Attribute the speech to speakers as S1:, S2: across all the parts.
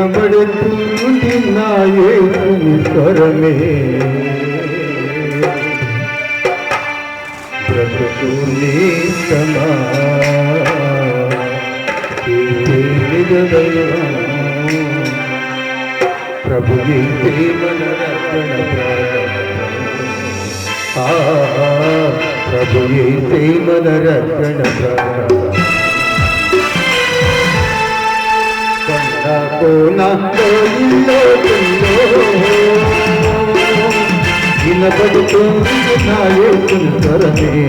S1: వినబడుతుంది నా యేసుని స్వరమే బ్రతుకుని సమా ప్రభు మన రక్షణ ప్రభు మన రక్షణ వినబడుతుంది నా యేసుని స్వరమే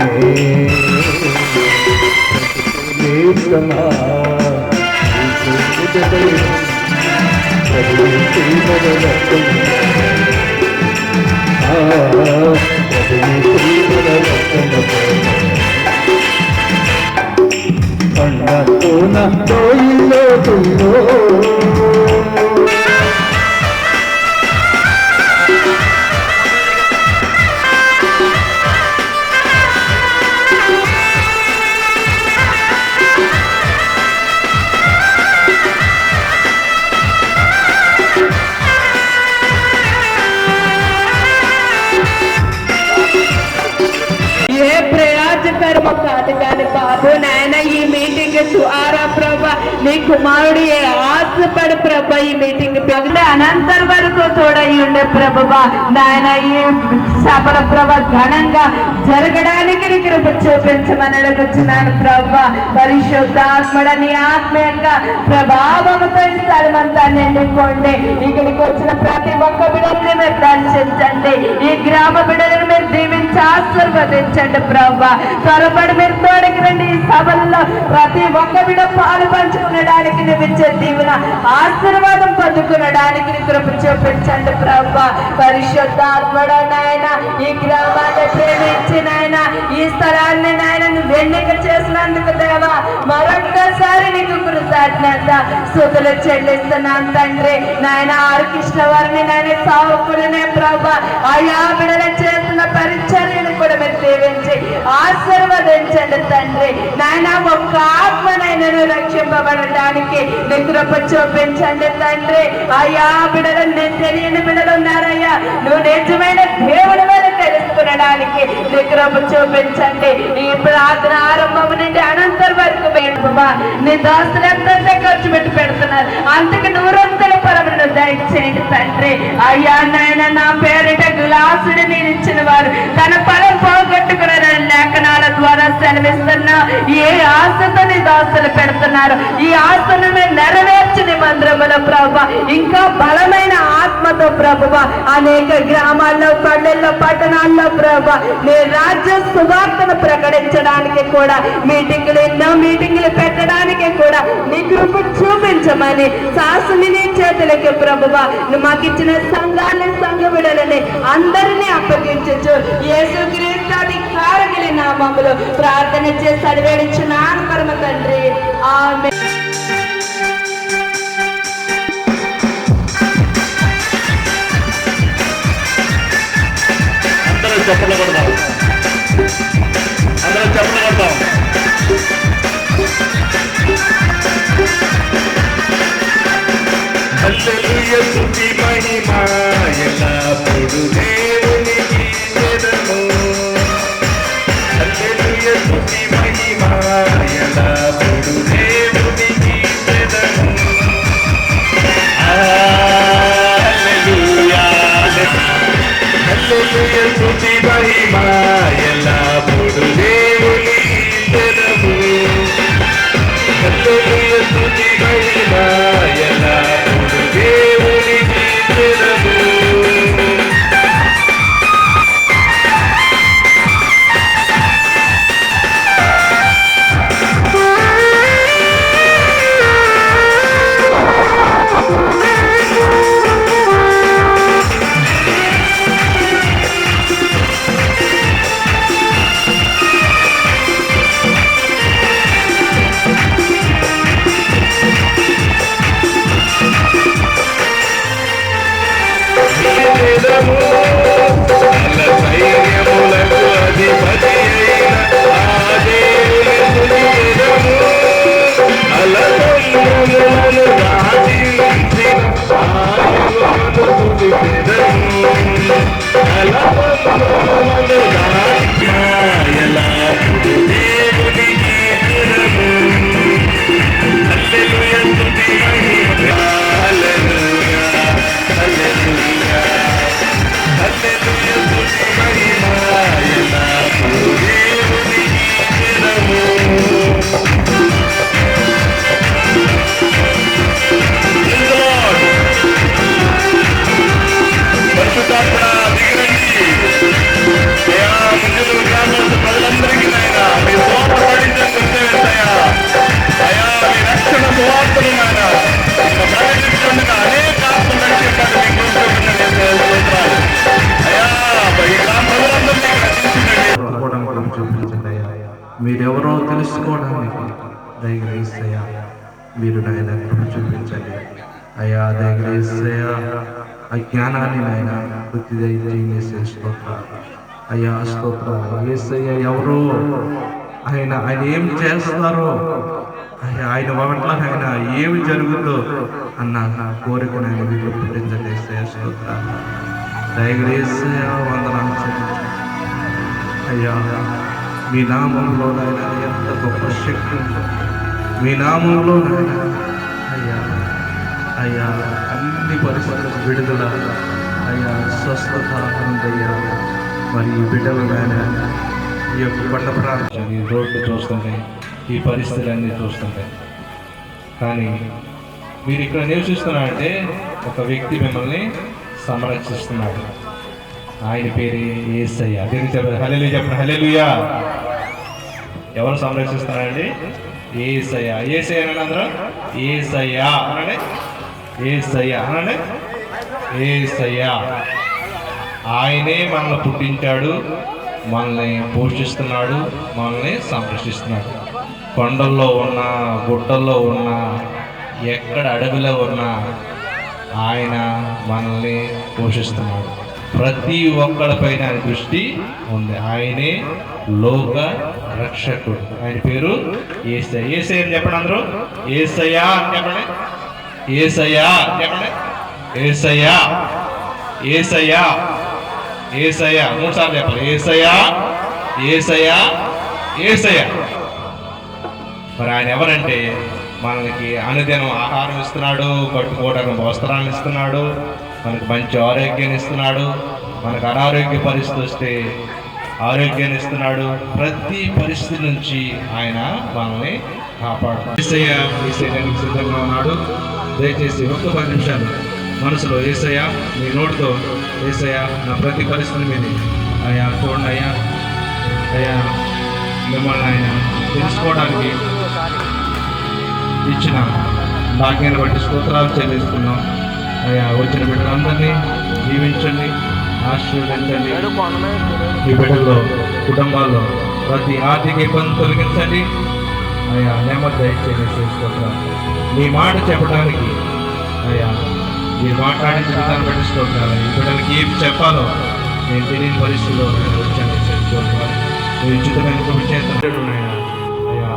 S2: బాబు నాయన ఈ మీటింగ్ ద్వారా ప్రభా నీ కుమారుడు ఆశపడు ప్రభా ఈ మీటింగ్ అనంతర వరకు తోడయి ఉండే ప్రభువా నాయన ఈ సభల ప్రభా ఘనంగా జరగడానికి నీ కృప చూపించమని అడుగుతున్నాను ప్రభా పరిశుద్ధాత్మడని ఆత్మీయంగా ప్రభావంతో ఈ స్థలమంతా నిండిపోండి ఇక్కడికి వచ్చిన ప్రతి ఒక్క బిడ్డని మీరు దర్శించండి ఈ గ్రామ బిడ్డలను మీరు దీవించి ఆశీర్వదించండి ప్రభా త్వరపడి మీరు తోడికి రండి ఈ సభల్లో ప్రతి ఒక్క బిడ్డ పాలు పంచుకునడానికి నువ్వు ఇచ్చే దీవెన ఆశీర్వాదం పొందుకునడానికి నీ కృప చూపించండి ప్రభా పరిశుద్ధాత్మడ నాయన ఈ గ్రామాన్ని ప్రేమించి నాయన ఈ స్థలాన్ని నాయన నువ్వు ఎన్నిక చేసినందుకు దేవా మరొక్కసారి నీకు కృతజ్ఞత స్తుతులు చెల్లిస్తున్నాను తండ్రి నాయన ఆర్కృష్ణ వారిని నాయన సావుకుడినే ప్రభా ఆయా బిడ్డలు చేస్తున్న పరిచర్యను కూడా మీరు దీవించి ఆశీర్వదించండి తండ్రి నాయన ఒక్క ఆత్మనైనను రక్షింపబడటానికి నీ కృప చూపించండి తండ్రి ఆయా బిడ్డలు నేను తెలియని బిడ్డలు ఉన్నారయ్యా నువ్వు నిజమైన దేవుడి వల్ల తెలుసుకునడానికి నీ కృప చూపించండి ఈ ప్రార్థన ఆరంభం నుండి అనంతర వరకు వేడుకోవా నీ దోస్తులు ఎంతంటే ఖర్చు పెట్టి పెడుతున్నారు అంతకు నూరంతల పరమను దయచేయండి తండ్రి అయ్యా నాయన నా పేరిట గ్లాసుడు నేను ఇచ్చిన వారు తన ఫలం పోగొట్టుకున్నారని లేఖనాల ద్వారా సెలవిస్తున్నా ఏ ఆశతో నీ దోస్తులు పెడుతున్నారు ఈ ఆశను మీరు నెరవేర్చిన మందిరముల ప్రభు ఇంకా బలమైన ఆత్మతో ప్రభువ అనేక గ్రామాల్లో పల్లెల్లో పట్టణాల్లో ప్రభు నీ రాజ్య సువార్తను ప్రకటించడానికి కూడా మీటింగులు ఎన్నో మీటింగులు పెట్టడానికి కూడా నీ కృప చూపించమని శాసని నీ చేతులకి ప్రభువ మాకు ఇచ్చిన సంఘాన్ని సంఘ విడలని అందరినీ అప్పగించు యేసుక్రీస్తు అధికారగిలి నామములో ప్రార్థన చేసి అడివేడించున్నాను పరమ తండ్రి ఆమేన్.
S3: చెప్పలు కొడదాం అందరూ చెప్పలు కొడదాం హల్లెలూయా స్తుతి మహిమ ఎల్లప్పుడూ దేవునికి చెదము హల్లెలూయా స్తుతి మహిమ ఎల్లప్పుడూ దేవునికి చెదము హల్లెలూయా హల్లెలూయా స్తుతి మహిమ ఎల్లప్పుడూ దేవునికి చెదము హల్లెలూయా స్తుతి మహిమ ఎల్లప్పుడూ దేవునికి చెదము అధిపతి అయిన ఆ దేవుని స్తుతించెదము. అలసందులను దాటించిన ఆయనను స్తుతించెదము. అలసందులను దాటిన ఎల్లప్పుడూ దేవునికి స్తుతించెదము. హల్లెలూయా స్తుతి మహిమ. హల్లెలూయా హల్లెలూయా హల్లెలూయా స్తుతి మహిమ ఎల్లప్పుడూ దేవునికి స్తుతించెదము. పరిశుద్ధాత్మ దిగిరండి. అయ్యా ముందు గ్రామస్తుల ప్రజలందరికీ నాయన మీ సువార్త పడించయ్యా. అయ్యా మీ రక్షణ సువార్తలు నాయన ప్రకటించండి. అనేక ఆత్మలు రక్షించండి. మీ స్తోత్రాలు. అయ్యా ఈ గ్రామ ప్రజలందరినీ రక్షించండి.
S4: చూపించండి అయ్యా. మీరెవరో తెలుసుకోవడానికి దయచేసయ్యా. మీరు నాయన కృప చూపించండి అయ్యా. దయచేసయ్యా ఆ జ్ఞానాన్ని నాయన వృద్ధి దయచేసి స్తోత్రాలు అయ్యా. స్తోత్రాలు యేసయ్య. ఎవరో ఆయన ఏం చేస్తారో అయ్యా, ఆయన పట్ల ఆయన ఏమి జరుగుతుందో అన్న కోరిక నాయన మీరు పుట్టించండి యేసయ్య. స్తోత్రాలు దయచేసయ్య. వందనాలు చెల్లించండి అయ్యా. మీ నామంలో నాయన ఎంత గొప్ప శక్తి ఉందో మీ నామంలో నాయన అయ్యా. అయ్యా అన్ని పరిస్థితులకు విడుదల అయ్యా, స్వస్థత ఉందయ్యా. మరి ఈ బిడ్డలు నాయన ఈ యొక్క కొండ ప్రాంతం ఈ రోడ్డు చూస్తుంటే ఈ పరిస్థితులన్నీ చూస్తుంటే, కానీ మీరు ఇక్కడ నివసిస్తున్నారంటే ఒక వ్యక్తి మిమ్మల్ని సంరక్షిస్తున్నాడు. ఆయన పేరు యేసయ్య. అదే చెప్పండి హల్లెలూయా. చెప్పండి హల్లెలూయా. ఎవరు సంరక్షిస్తున్నారండి? యేసయ్య. యేసయ్య అనండి అందరూ. యేసయ్య అనండి. యేసయ్య అనండి. యేసయ్య. ఆయనే మనల్ని పుట్టించాడు, మనల్ని పోషిస్తున్నాడు, మనల్ని సంరక్షిస్తున్నాడు. కొండల్లో ఉన్నా, గుట్టల్లో ఉన్నా, ఎక్కడ అడవిలో ఉన్నా ఆయన మనల్ని పోషిస్తున్నాడు. ప్రతి ఒక్కడిపైన ఆయన దృష్టి ఉంది. ఆయనే లోక రక్షకుడు. ఆయన పేరు యేసయ్య. యేసయ్య అని చెప్పండి అందరూ. యేసయ్య అని చెప్పండి. యేసయ్య చెప్పండి. యేసయ్య. యేసయ్య. యేసయ్య. 3 సార్లు చెప్పాలి. యేసయ్య. యేసయ్య. యేసయ్య. మరి ఆయన ఎవరంటే మనకి అనుదినం ఆహారం ఇస్తున్నాడు, కట్టుకోవడానికి వస్త్రాన్ని ఇస్తున్నాడు, మనకు మంచి ఆరోగ్యాన్ని ఇస్తున్నాడు, మనకు అనారోగ్య పరిస్థితి వస్తే ఆరోగ్యాన్ని ఇస్తున్నాడు. ప్రతి పరిస్థితి నుంచి ఆయన మనల్ని కాపాడుతాడు. యేసయ్య ఈ శరీరానికి సిద్ధంగా ఉన్నాడు. దయచేసి 10 నిమిషాలు మనసులో యేసయ్య మీ నోటితో యేసయ్య నా ప్రతి పరిస్థితి మీద అయ్యా చూడండి అయ్యా. అయ్యా మిమ్మల్ని ఆయన తెలుసుకోవడానికి ఇచ్చిన భాగ్యాన్ని బట్టి స్తోత్రాలు చెల్లిస్తున్నాం అయ్యా. వచ్చిన బిడ్డలందరినీ దీవించండి, ఆశీర్వదించండి. ఈ బిడ్డల్లో కుటుంబాల్లో ప్రతి ఆర్థిక ఇబ్బంది తొలగించండి అయ్యా. నెమ్మది దయచేసి స్తోత్రాలు. మీ మాట చెప్పడానికి అయ్యా, మీరు మాట్లాడించిన విధానం బట్టి స్తోత్రాలు. ఈ బిడ్డలకి ఏం చెప్పాలో నేను తెలియని పరిస్థితుల్లో వచ్చాను స్తోత్రాలు. మీ ఉచితమైన చేతులు అయ్యా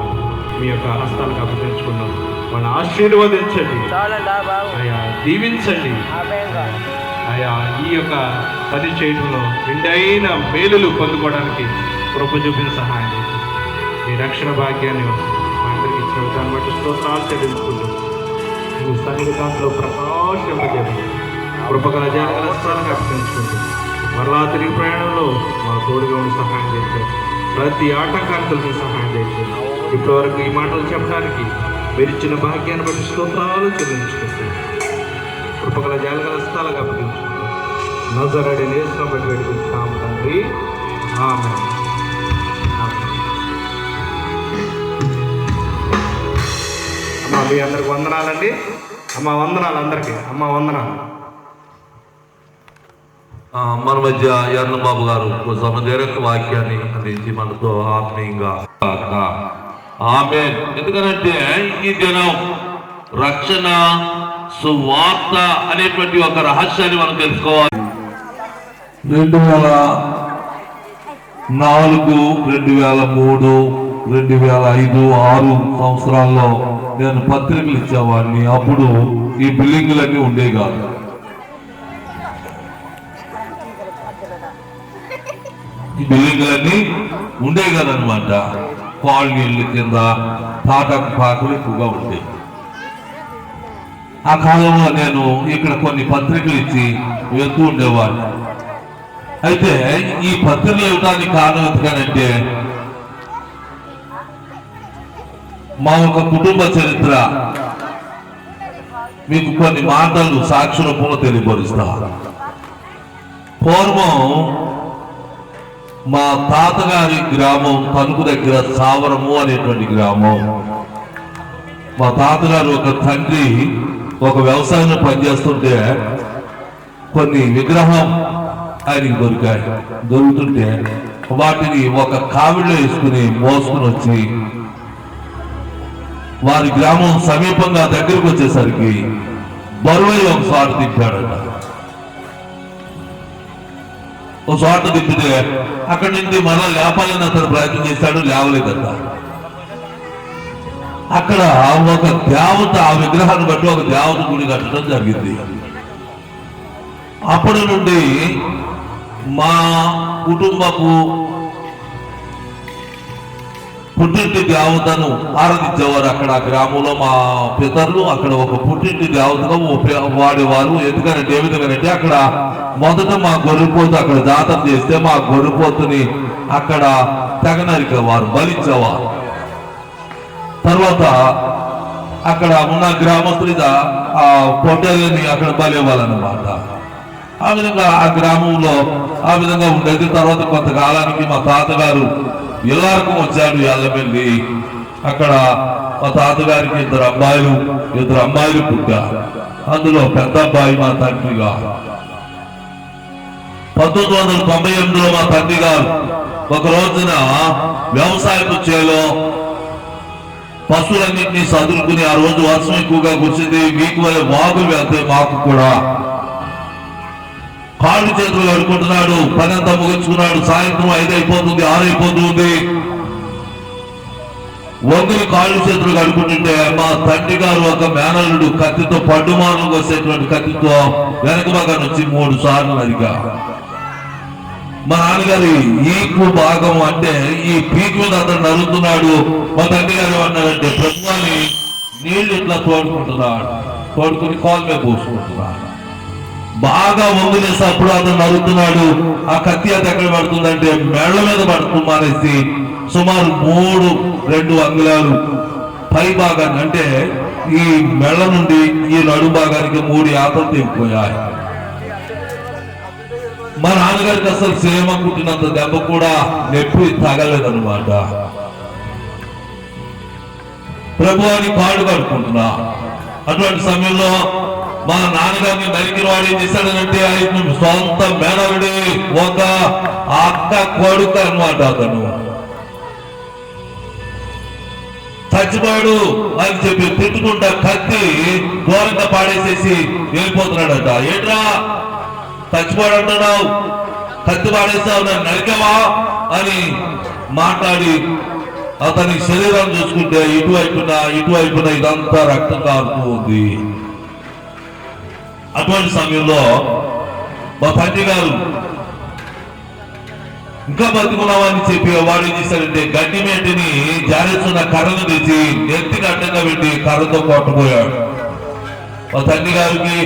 S4: మీ యొక్క హస్తాలకు అప్పగించుకున్నాం. వాళ్ళని ఆశీర్వదించండి అయ్యా, దీవించండి అయ్యా. ఈ యొక్క పని చేయడంలో నిండైన మేలులు పొందుకోవడానికి కృప చూపిన సహాయం చేయండి. మీ రక్షణ భాగ్యాన్ని అందరికీ ఇచ్చిన దాన్ని బట్టి స్తోత్రాలు చెల్లించుకుంటూ మీ సన్నిధిలో ప్రకాశింపజేయండి. కృపగల జాగ్రత్త స్థానాన్ని అప్పగించుకుంటూ మరలా తిరిగి ప్రయాణంలో మా తోడుగా ఉండి సహాయం చేయండి. ప్రతి ఆటంకానికి సహాయం చేయండి. ఇప్పటివరకు ఈ మాటలు చెప్పడానికి మీరు ఇచ్చిన భాగ్యాన్ని బట్టి స్తోత్రాలు చెల్లించుకుంటాం. కృపగల జాలగల స్థలాలకు అప్పగించుకుంటాం. నజరేయుడైన యేసుని బట్టి వేడుకుంటున్నాం తండ్రి. ఆమేన్. అమ్మ మీ అందరికి వందనాలండి. అమ్మ వందనాలు అందరికీ. అమ్మ వందనాలు.
S5: మన మధ్య యార్నబాబు గారు సమదీరక వాక్యాన్ని అందించి మనతో ఆత్మీయంగా ఆమేన్. ఎందుకనంటే ఈ దినం రక్షణ సువార్త అనేటువంటి ఒక రహస్యాన్ని మనం తెలుసుకోవాలి. 4, 2003, 2005, 6 సంవత్సరాల్లో నేను పత్రికలు ఇచ్చేవాడిని. అప్పుడు ఈ బిల్డింగులన్నీ ఉండే కాదు. ఈ బిల్డింగులన్నీ ఉండే కదనమాట. కాలనీల కింద పాటలు ఎక్కువగా ఉండేవి. ఆ కాలంలో నేను ఇక్కడ కొన్ని పత్రికలు ఇచ్చి వెళ్తూ ఉండేవాడిని. అయితే ఈ పత్రికలు ఇవ్వడానికి కారణం ఎందుకనంటే మా ఒక కుటుంబ చరిత్ర మీకు కొన్ని మాటలు సాక్షి రూపంలో తెలియపరుస్తా. పూర్వం మా తాతగారి గ్రామం తణుకు దగ్గర సావరము అనేటువంటి గ్రామం. మా తాతగారు ఒక తండ్రి ఒక వ్యవసాయంలో పనిచేస్తుంటే కొన్ని విగ్రహం ఆయనకి దొరుకుతుంటే వాటిని ఒక కావిడిలో వేసుకుని మోసుకుని వచ్చి వారి గ్రామం సమీపంగా దగ్గరకు వచ్చేసరికి బరువై ఒక చోట తిప్పాడట. ఒక చోట తిప్పితే అక్కడి నుంచి మళ్ళా లేపాలని అతను ప్రయత్నం చేశాడు, లేవలేదట. అక్కడ ఒక దేవత, ఆ విగ్రహాన్ని బట్టి ఒక దేవత గుడి కట్టడం జరిగింది. అప్పటి నుండి మా కుటుంబపు పుట్టింటి దేవతను ఆరాధించేవారు. అక్కడ గ్రామంలో మా పితరులు అక్కడ ఒక పుట్టింటి దేవతగా వాడేవారు. ఎందుకంటే ఏ విధంగానంటే అక్కడ మొదట మా గొర్రెపోతు అక్కడ జాతర చేస్తే మా గొర్రెపోతుని అక్కడ తెగ నరికేవారు, బలిచ్చేవారు. తర్వాత అక్కడ ఉన్న గ్రామస్తులుగా ఆ పొట్టేలని అక్కడ బలివ్వాలన్నమాట. ఆ విధంగా ఆ గ్రామంలో ఆ విధంగా ఉండేది. తర్వాత కొంతకాలానికి మా తాతగారు ఇల్లారకు వచ్చాడు ఎల్లమెల్లి. అక్కడ మా తాతగారికి ఇద్దరు అమ్మాయిలు పుట్టారు. అందులో పెద్ద అబ్బాయి మా తండ్రి గారు. 1998లో మా తండ్రి గారు ఒక రోజున వ్యవసాయపు చేలో పశువులన్నింటినీ సదురుకుని, ఆ రోజు వర్షం ఎక్కువగా కురిసింది, మీకు వల్ల వాగులు వెళ్తే మాకు కూడా కాళ్ళు చేతులు కడుకుంటున్నాడు. పని అంతా ముగించుకున్నాడు. సాయంత్రం 5 అయిపోతుంది, 6 అయిపోతుంది. వంగులు కాళ్ళు చేతులు కడుకుంటుంటే మా తండ్రి గారు ఒక మేనల్లుడు కత్తితో పడ్డుమానులకు వచ్చేటువంటి కత్తితో వెనక భాగం నుంచి 3 సార్లు నరిగా. మా నాన్నగారి ఈకు భాగం అంటే ఈ పీక్ మీద అతను నరుగుతున్నాడు. మా తండ్రి గారు ఏమన్నాడంటే ప్రభువాన్ని నీళ్లు ఇట్లా తోడుకుని కాలు మీద పోసుకుంటున్నాడు. బాగా వంగులేసినప్పుడు అతను నరుగుతున్నాడు. ఆ కత్తి అది ఎక్కడ పడుతుందంటే మెళ్ళ మీద పడుతూ మానేసి సుమారు 2 అంగుళాలు పై భాగాన్ని అంటే ఈ మెళ్ళ నుండి ఈ నడు భాగానికి 3 యాతలు తెగిపోయాయి. మా నాన్నగారికి అసలు సేమ కుట్టినంత దెబ్బ కూడా నొప్పి తగలేదన్నమాట. ప్రభు అని కాళ్ళు కడుకుంటున్నా. అటువంటి సమయంలో మా నాన్నగారిని నరికిన వాడు ఏం చేశాడనంటే ఆయన సొంత మేనరుడి ఒక అక్క కొడుకు అన్నమాట. అతను చచ్చిపోయాడు అని చెప్పి తిట్టుకుంటా కత్తి దూరంగా పాడేసేసి వెళ్ళిపోతున్నాడట. ఏంట్రా చచ్చిపోయాడు అంటున్నావు, కత్తి పాడేస్తావు, నన్ను నరికవా అని మాట్లాడి అతని శరీరం చూసుకుంటే ఇటువైపున ఇదంతా రక్తం కారుతూ ఉంది. అటువంటి సమయంలో మా తండ్రి గారు ఇంకా బతుకున్నామని చెప్పి వాడు ఏం చేశాడంటే గడ్డి మేటిని జారేస్తున్న కర్రను తెచ్చి నెత్తికి అడ్డంగా పెట్టి కర్రతో కొట్టబోయాడు. మా తండ్రి గారికి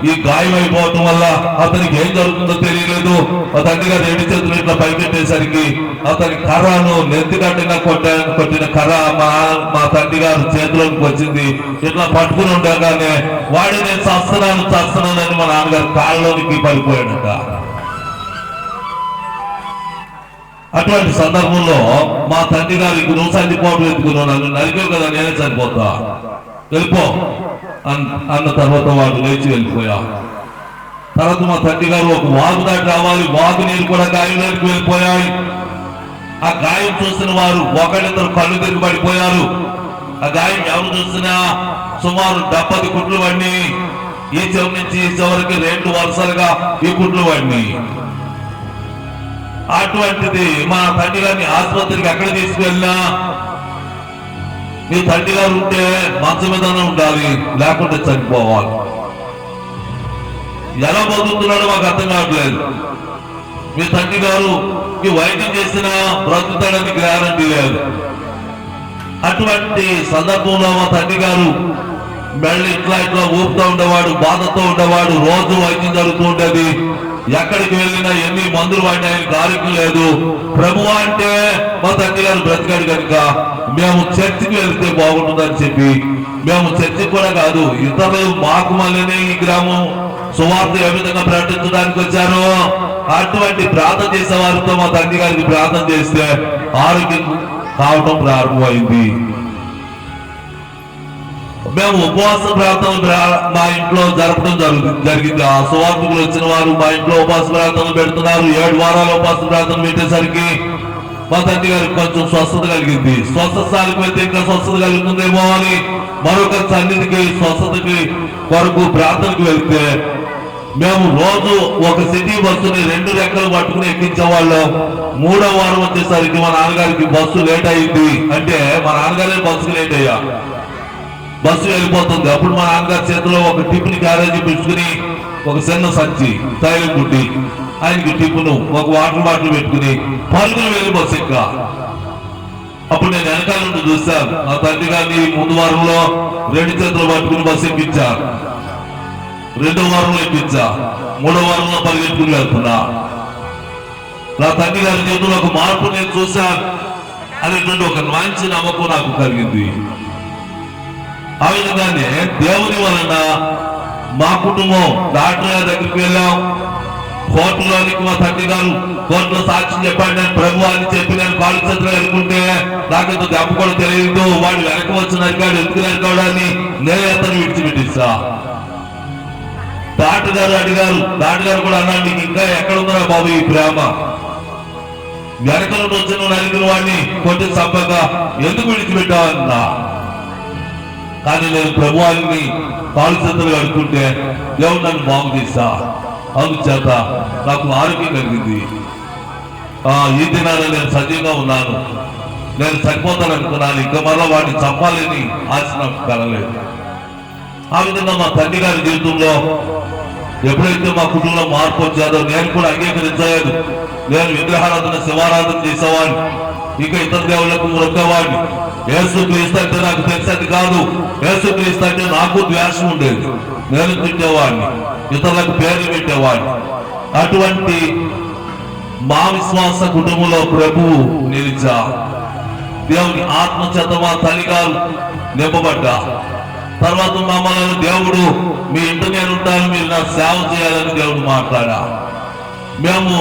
S5: ఈ గాయం అయిపోవటం వల్ల అతనికి ఏం జరుగుతుందో తెలియలేదు. మా తండ్రి గారు 2 చేతులు ఇట్లా పైకెట్టేసరికి అతని కర్రను నెత్తిగడ్డగా కొట్టిన కర్ర మా తండ్రి గారు చేతిలోకి వచ్చింది. ఇట్లా పట్టుకుని ఉండగానే వాడి నేను చస్తున్నానని మా నాన్నగారు కాళ్ళలోనికి పడిపోయాడట. అటువంటి సందర్భంలో మా తండ్రి గారు నువ్వు చనిపోవడం ఎత్తుకున్నావు, నన్ను నరికేవు కదా, నేనే చనిపోతా, వెళ్ళిపో అన్న తర్వాత వాడు లేచి వెళ్ళిపోయా. తర్వాత మా తండ్రి గారు ఒక వాగు దాటి రావాలి, వాగు నీరు కూడా గాయంలోకి వెళ్ళిపోయాయి. ఆ గాయం చూసిన వారు ఒకళ్ళిద్దరు కళ్ళు తిరిగి పడిపోయారు. ఆ గాయం ఎవరు చూసినా సుమారు 70 కుట్లు పడిని. ఈ చివరి నుంచి ఈ చివరికి 2 వరుసలుగా ఈ కుట్లు పడిని. అటువంటిది మా తండ్రి గారిని ఆసుపత్రికి ఎక్కడ తీసుకెళ్ళినా మీ తండ్రి గారు ఉంటే మంచం మీదనే ఉండాలి, లేకుంటే చనిపోవాలి. ఎలా బతుకుతున్నాడో మాకు అర్థం కావట్లేదు. మీ తండ్రి గారు వైద్యం చేసినా బ్రతుకుతాడని గ్యారంటీ లేదు. అటువంటి సందర్భంలో మా తండ్రి గారు మళ్ళీ ఇట్లా ఊపుతూ ఉండేవాడు, బాధతో ఉండేవాడు. రోజు వైద్యం జరుగుతూ ఉండేది. ఎక్కడికి వెళ్ళినా ఎన్ని మందులు వాడినా ఆయనకి ఆరోగ్యం లేదు. ప్రభువా అంటే మా తండ్రి గారు బ్రతికాడు కనుక మేము చర్చికి వెళ్తే బాగుంటుందని చెప్పి మేము చర్చికి కూడా కాదు, ఇతరులు మాకు మళ్ళీ ఈ గ్రామం సువార్త ఏ విధంగా ప్రకటించడానికి వచ్చారు. అటువంటి ప్రార్థన చేసే వారితో మా తండ్రి గారికి ప్రార్థన చేస్తే ఆరోగ్యం కావటం ప్రారంభమైంది. మేము ఉపవాస ప్రార్థనలు మా ఇంట్లో జరపడం జరిగింది. ఆ సువార్తకులు వచ్చిన వారు మా ఇంట్లో ఉపవాస ప్రార్థనలు పెడుతున్నారు. 7 వారాలు ఉపవాస ప్రార్థనలు పెట్టేసరికి మా తండ్రి గారికి కొంచెం స్వస్థత కలిగింది. స్వస్థతకి వెళ్తే ఇంకా స్వస్థత కలుగుతుందేమో అని మరొక సన్నిధికి స్వస్థతకి కొరకు ప్రార్థనకు వెళ్తే మేము రోజు ఒక సిటీ బస్సుని 2 రెక్కలు పట్టుకుని ఎక్కించేవాళ్ళం. 3వ వారం వచ్చేసరికి మా నాన్నగారికి బస్సు లేట్ అయింది. అంటే మా నాన్నగారే బస్సుకి లేట్ అయ్యా, బస్సు వెళ్ళిపోతుంది. అప్పుడు మా నాన్నగారి చేతిలో ఒక టిఫిన్ క్యారేజీ పెట్టుకుని ఒక చిన్న సంచి తైలం గుడ్డి ఆయనకి టిఫిన్ ఒక వాటర్ బాటిల్ పెట్టుకుని పరుగులు వెళ్ళి బస్సు ఎక్కా. అప్పుడు నేను వెనకాల నుండి చూశాను. మా తండ్రి గారిని ముందు వారంలో 2 చేతులు పట్టుకుని బస్సు ఎక్కించారు, 2వ వారంలో ఎక్కించా, 3వ వారంలో పరిగెట్టుకుని వెళ్తున్నా. నా తండ్రి గారి చేతుల్లో ఒక మార్పు నేను చూశాను అనేటువంటి ఒక మంచి నమ్మకం నాకు కలిగింది. ఆ విధంగానే దేవుని వలన మా కుటుంబం డాక్టర్ గారి దగ్గరికి వెళ్ళాం. కోర్టులోనికి మా తండ్రి గారు కోర్టులో సాక్ష్యం చెప్పాడు. నేను ప్రభు అని చెప్పి నేను కాళ్ళు చేతులు అనుకుంటే నాకంత దెబ్బ కూడా తెలియదు. వాడు వెనక వచ్చి నరికాడు, ఎందుకు నరికాడు అని నేను అతను విడిచిపెట్టిస్తా. డాక్టర్ గారు అడిగారు, డాక్టర్ గారు కూడా అన్నాడు, నీకు ఇంకా ఎక్కడ ఉందా బాబు ఈ ప్రేమ? వెనకలో వచ్చిన నరికిన వాడిని కొట్టి చంపక ఎందుకు విడిచిపెట్టావన్నా. కానీ నేను ప్రభువాన్ని కాలు చేతులు కడుక్కుంటే దేవుడు నన్ను బాగు చేస్తా. అందుచేత నాకు ఆరోగ్యం కలిగింది. ఈ దినాన నేను సజీవంగా ఉన్నాను. నేను చనిపోతాను అనుకున్నాను, ఇంకా మళ్ళా వాడిని చంపాలని ఆశ నాకు కలలేదు. ఆ విధంగా మా తండ్రి గారి జీవితంలో ఎప్పుడైతే మా కుటుంబంలో మార్పు వచ్చారో నేను కూడా అంగీకరించలేదు. నేను విగ్రహారాధన, శివారాధన చేసేవాడిని, ఇంకా ఇతర దేవుళ్లకు మొక్కేవాడిని. యేసుక్రీస్తు అంటే నాకు తెలిసేది కాదు. యేసుక్రీస్తు అంటే నాకు ద్వేషం ఉండేది. నేను తిట్టేవాడిని, ఇతరులకు పేర్లు పెట్టేవాడిని. అటువంటి మా విశ్వాస కుటుంబంలో ప్రభువు నిలిచా. దేవుని ఆత్మచేత మా తల్లిగారు నింపబడ్డా. తర్వాత మమ్మల్ని దేవుడు మీ ఇంటి నేను ఉంటాను, మీరు నాకు సేవ చేయాలని దేవుడు మాట్లాడా. మేము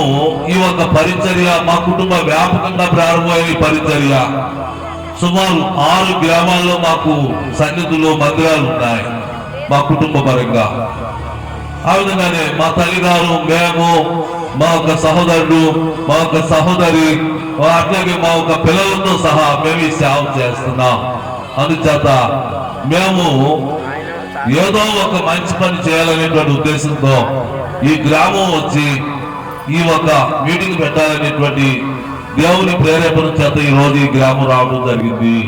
S5: ఈ ఒక పరిచర్య మా కుటుంబ వ్యాపకంగా ప్రారంభమైన పరిచర్య సుమారు 6 గ్రామాల్లో మాకు సన్నిధులు, మందిరాలు ఉన్నాయి మా కుటుంబ పరంగా. ఆ విధంగానే మా తల్లిగారు, మేము, మా ఒక సహోదరుడు, మా ఒక సహోదరి, అట్లాగే మా ఒక పిల్లలతో సహా మేము ఈ సేవ చేస్తున్నాం. అందుచేత మేము ఏదో ఒక మంచి పని చేయాలనేటువంటి ఉద్దేశంతో ఈ గ్రామం వచ్చి ఈ ఒక మీటింగ్ పెట్టాలనేటువంటి దేవుని ప్రేరేపణ చేత ఈ రోజు ఈ గ్రామం రావడం జరిగింది.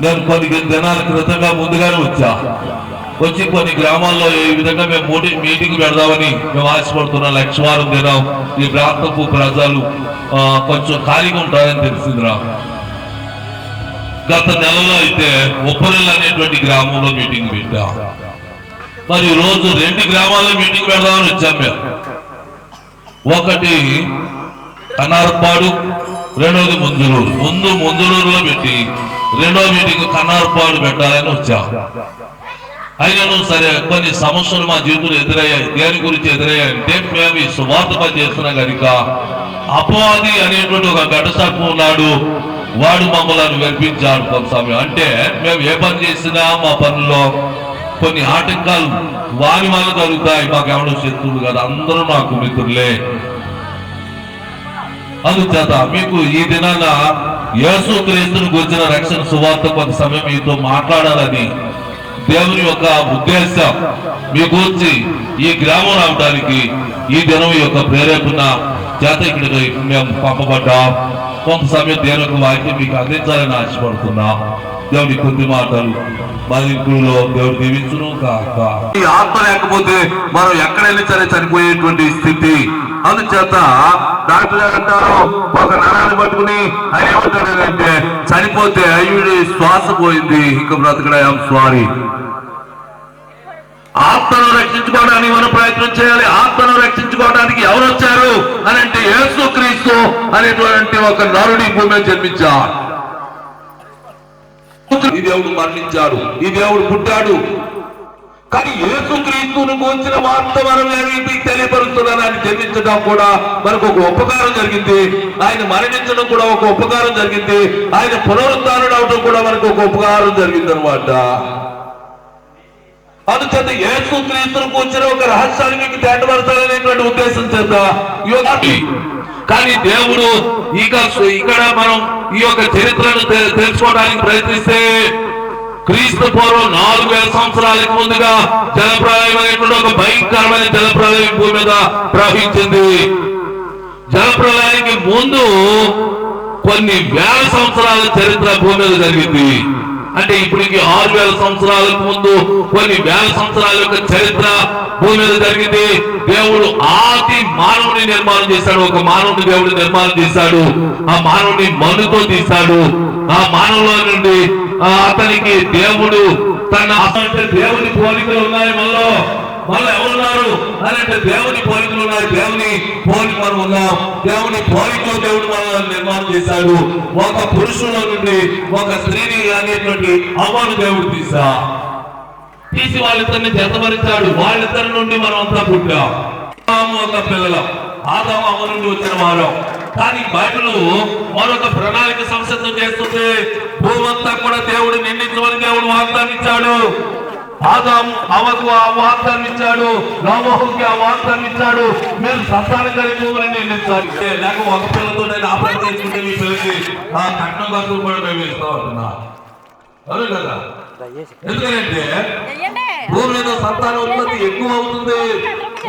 S5: నేను కొన్ని దినాల క్రితంగా ముందుగానే వచ్చి కొన్ని గ్రామాల్లో ఈ విధంగా మేము మీటింగ్ పెడదామని మేము ఆశపడుతున్నాం. లక్షవారం దినం ఈ ప్రాంతపు ప్రజలు కొంచెం ఖాళీగా ఉంటారని తెలిసిందిరా. గత నెలలో అయితే ఉప్పరెల్ అనేటువంటి గ్రామంలో మీటింగ్ పెట్టాం. మరి ఈ రోజు 2 గ్రామాల్లో మీటింగ్ పెడదామని వచ్చాం మేము. ఒకటి కన్నారపాడు, రెండోది ముందులూరు. ముందులూరులో పెట్టి 2వ మీటింగ్ కన్నారపాడు పెట్టాలని వచ్చాం. అయినను సరే కొన్ని సమస్యలు మా జీవితంలో ఎదురయ్యాయి. దేని గురించి ఎదురయ్యాయంటే మేము ఈ సువార్త పని చేస్తున్నాం కనుక అపవాది అనేటువంటి ఒక ఘటసర్పం ఉన్నాడు. వాడు మమ్మల్ని వెలిపించాడు కొంత సమయం. అంటే మేము ఏ పని చేసినా మా పనుల్లో కొన్ని ఆటంకాలు వారి వల్ల కలుగుతాయి. మాకెవడో శత్రువులు కాదు, అందరూ నాకు మిత్రులే. అందుచేత మీకు ఈ దినాన యేసుక్రీస్తును గురించిన రక్షణ సువార్త కొంత సమయం మీతో మాట్లాడాలని దేవుని యొక్క ఉద్దేశం. మీ గురించి ఈ గ్రామం రావడానికి ఈ దినం యొక్క ప్రేరేపణ చేత ఇక్కడికి మేము పంపబడ్డాం. కొంత సమయం దేవుని వాక్యం మీకు అందించాలని ఆశపడుతున్నా. దేవుని కొద్ది మాటలు మదిలో దేవుడు దీవించును కాక. ఈ ఆత్మ లేకపోతే మనం ఎక్కడ వెళ్ళి సరే చనిపోయేటువంటి స్థితి. అందుచేత డాక్టర్ గారు అంటారు, ఒక నరాన్ని పట్టుకుని ఆయన ఏమంటాడంటే చనిపోతే అయ్యుడి శ్వాస పోయింది, ఇంకా బ్రతకడం సారీ. ఆత్మను రక్షించుకోవడానికి మనం ప్రయత్నం చేయాలి. ఆత్మను రక్షించుకోవడానికి ఎవరు వచ్చారు అని అంటే యేసుక్రీస్తు అనేటువంటి ఒక నరుడి భూమి మీద జన్మించాడు. ఈ దేవుడు మరణించాడు, ఈ దేవుడు పుట్టాడు. కానీ యేసుక్రీస్తును గురించిన వార్త మనం ఏమిటి తెలియపరుస్తున్నాను. ఆయన జన్మించడం కూడా మనకు ఒక ఉపకారం జరిగింది, ఆయన మరణించడం కూడా ఒక ఉపకారం జరిగింది, ఆయన పునరుద్ధారణ అవడం కూడా మనకు ఒక ఉపకారం జరిగింది అనమాట. అందుచేత యేసుక్రీస్తును కూర్చుని ఒక రహస్యాన్ని మీకు తేటపరచాలనేటువంటి ఉద్దేశం చేత కానీ దేవుడు ఇక్కడ మనం ఈ యొక్క చరిత్రను తెలుసుకోవడానికి ప్రయత్నిస్తే క్రీస్తు పూర్వం 4000 సంవత్సరాలకు ముందుగా జలప్రలయం అనేటువంటి ఒక భయంకరమైన జలప్రలయం భూమి మీద ప్రవహించింది. జలప్రలయానికి ముందు కొన్ని వేల సంవత్సరాల చరిత్ర భూమి మీద జరిగింది. అంటే ఇప్పటికి 6000 సంవత్సరాలకు ముందు కొన్ని వేల సంవత్సరాల యొక్క చరిత్ర భూమి మీద జరిగింది. దేవుడు ఆది మానవుని నిర్మాణం చేశాడు. ఒక మానవుని దేవుడు నిర్మాణం చేశాడు. ఆ మానవుని మన్నుతో తీశాడు. ఆ మానవులో నుండి అతనికి దేవుడు తన దేవుని పోలికలు ఉన్నాయి. మళ్ళీ ఎవరున్నారు అని అంటే దేవుని పోలికలు ఉన్నాయి. దేవుని పోలిక మనం ఉన్నాం. దేవుని పోలికలో దేవుడు మనల్ని నిర్మాణం చేశాడు. ఒక పురుషుల నుండి ఒక స్త్రీని అనేటువంటి అవ్వను దేవుడు తీసి వాళ్ళిద్దరిని జతపరిచాడు. వాళ్ళిద్దరి నుండి మనం అంతా పుట్టాం. ఒక పిల్లలం ఆదాము అవ్వ నుండి వచ్చిన వారం. కానీ బైబిల్ మరొక ప్రణాళిక సంసిద్ధం చేస్తుంది. భూమంతా కూడా దేవుడు నిండించమని దేవుడు వాగ్దానం ఇచ్చాడు. ఆదాము అవ్వకు ఆ వాగ్దానం ఇచ్చాడు. నోవహుకి ఆ వాగ్దానం ఇచ్చాడు. మీరు సంతానం కలిగి నిందించాలి. లేక ఒక పిల్లతో నేను ఆపరేట్ చేసుకుంటే మీ పిల్లకి ఆ కట్నం ఖర్చులు కూడా మేము ఇస్తా ఉంటున్నా. అవును కదా? ఎందుకంటే భూమి మీద సంతాన ఉత్పత్తి ఎక్కువ అవుతుంది.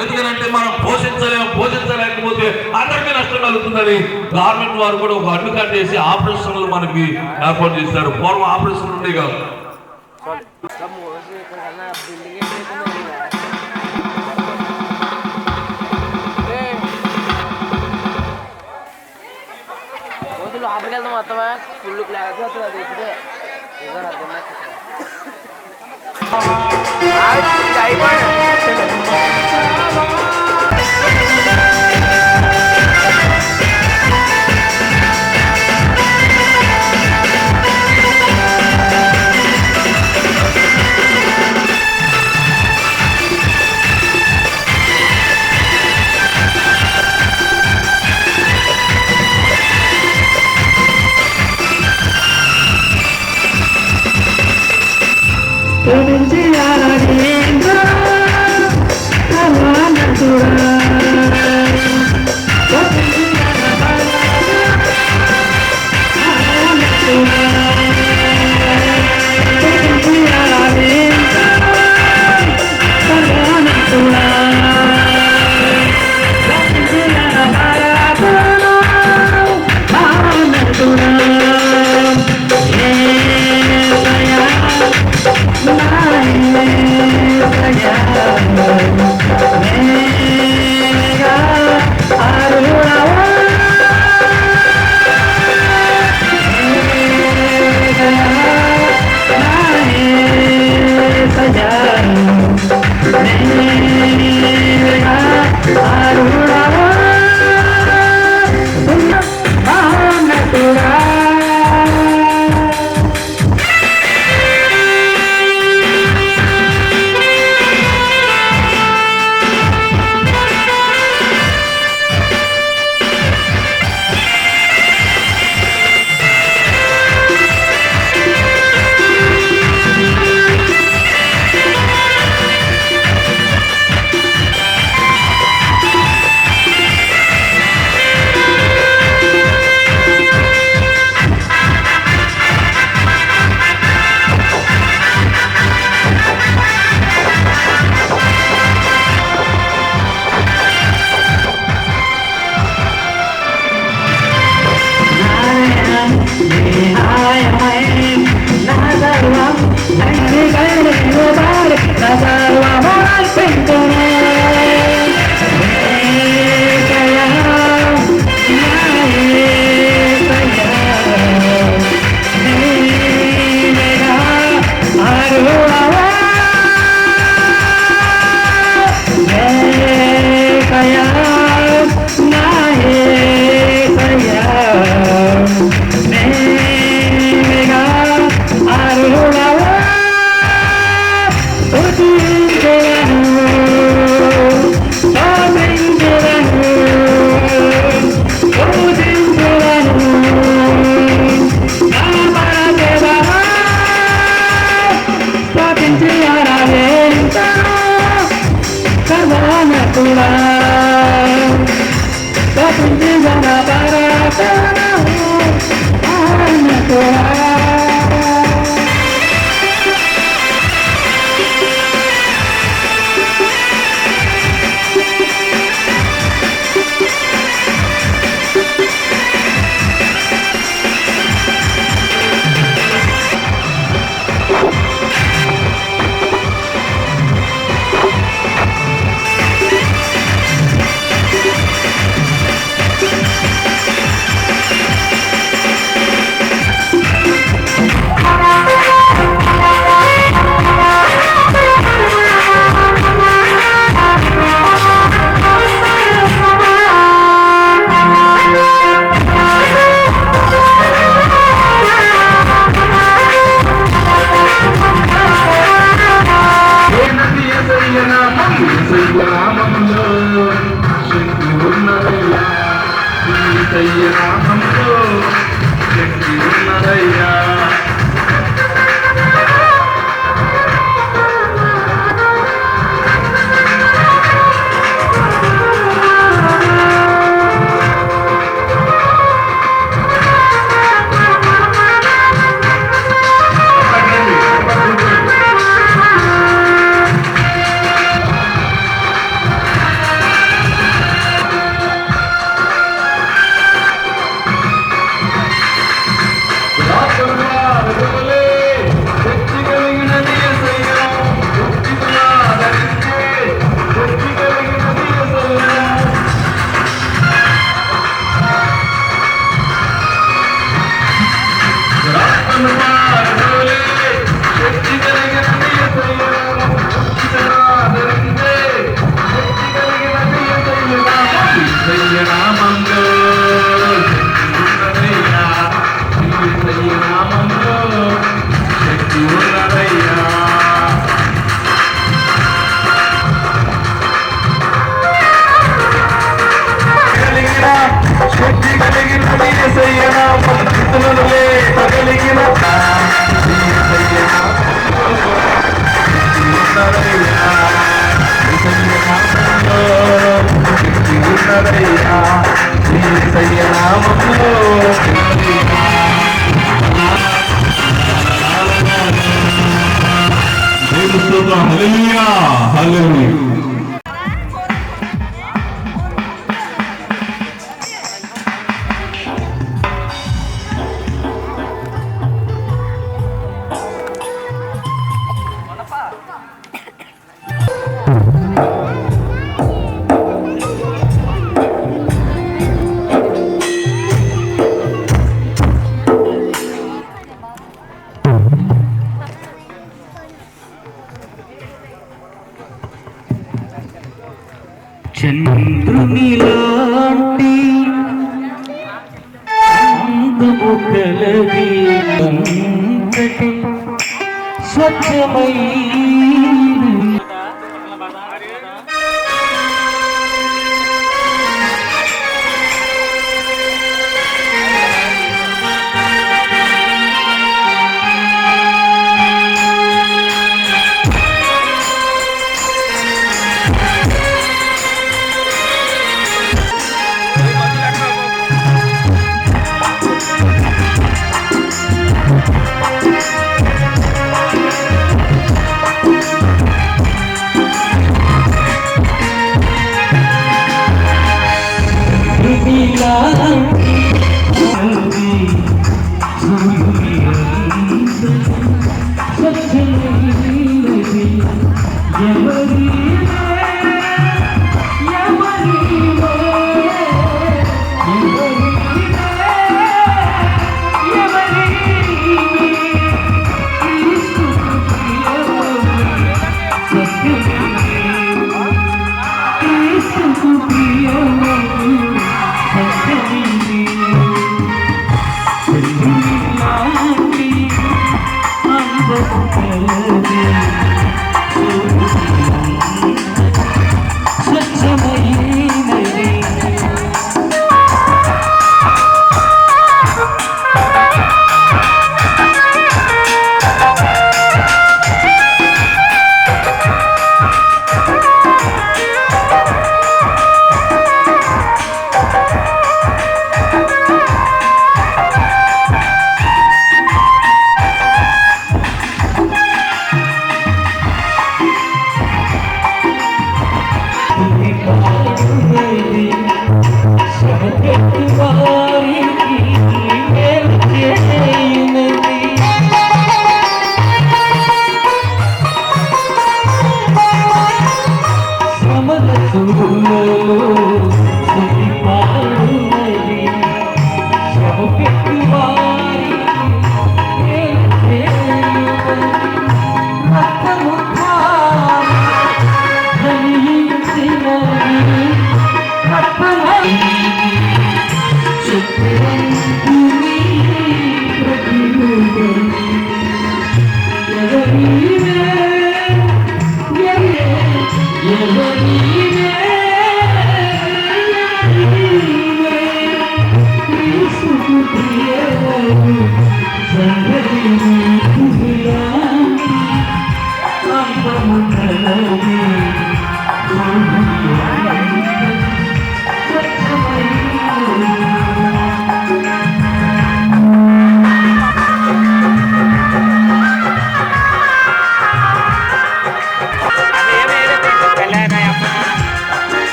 S5: ఎందుకంటే మనం పోషించలేకపోతే అందరికీ నష్టం కలుగుతుందని గవర్నమెంట్ వారు కూడా ఒక అడ్డు కట్టేసి ఆపరేషన్లు మనకి ఏర్పాటు చేశారు. పూర్వం ఆపరేషన్లు ఉండే కాదు.
S6: లోపలికి వెళ్తాం మొత్తమా ఫుల్ క్లాస్ వస్తుంది. అది ఇప్పుడే
S2: Yeah. తప్పించి ఆరాధించను సర్వోన్నతుడా తప్పించి గణపరతను ఆనతుడా
S5: హల్లెలూయా హల్లెలూయా.
S2: చంద్రునిలాంటి అందము కలది అంతటి స్వచ్ఛమైన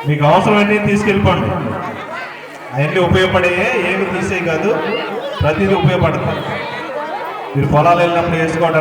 S4: మీకు అవసరమన్నీ తీసుకెళ్ళిపోండి. అవన్నీ ఉపయోగపడే, ఏమి తీసే కాదు, ప్రతిదీ ఉపయోగపడతాయి. మీరు పొలాలు వెళ్ళినప్పుడు వేసుకోవడం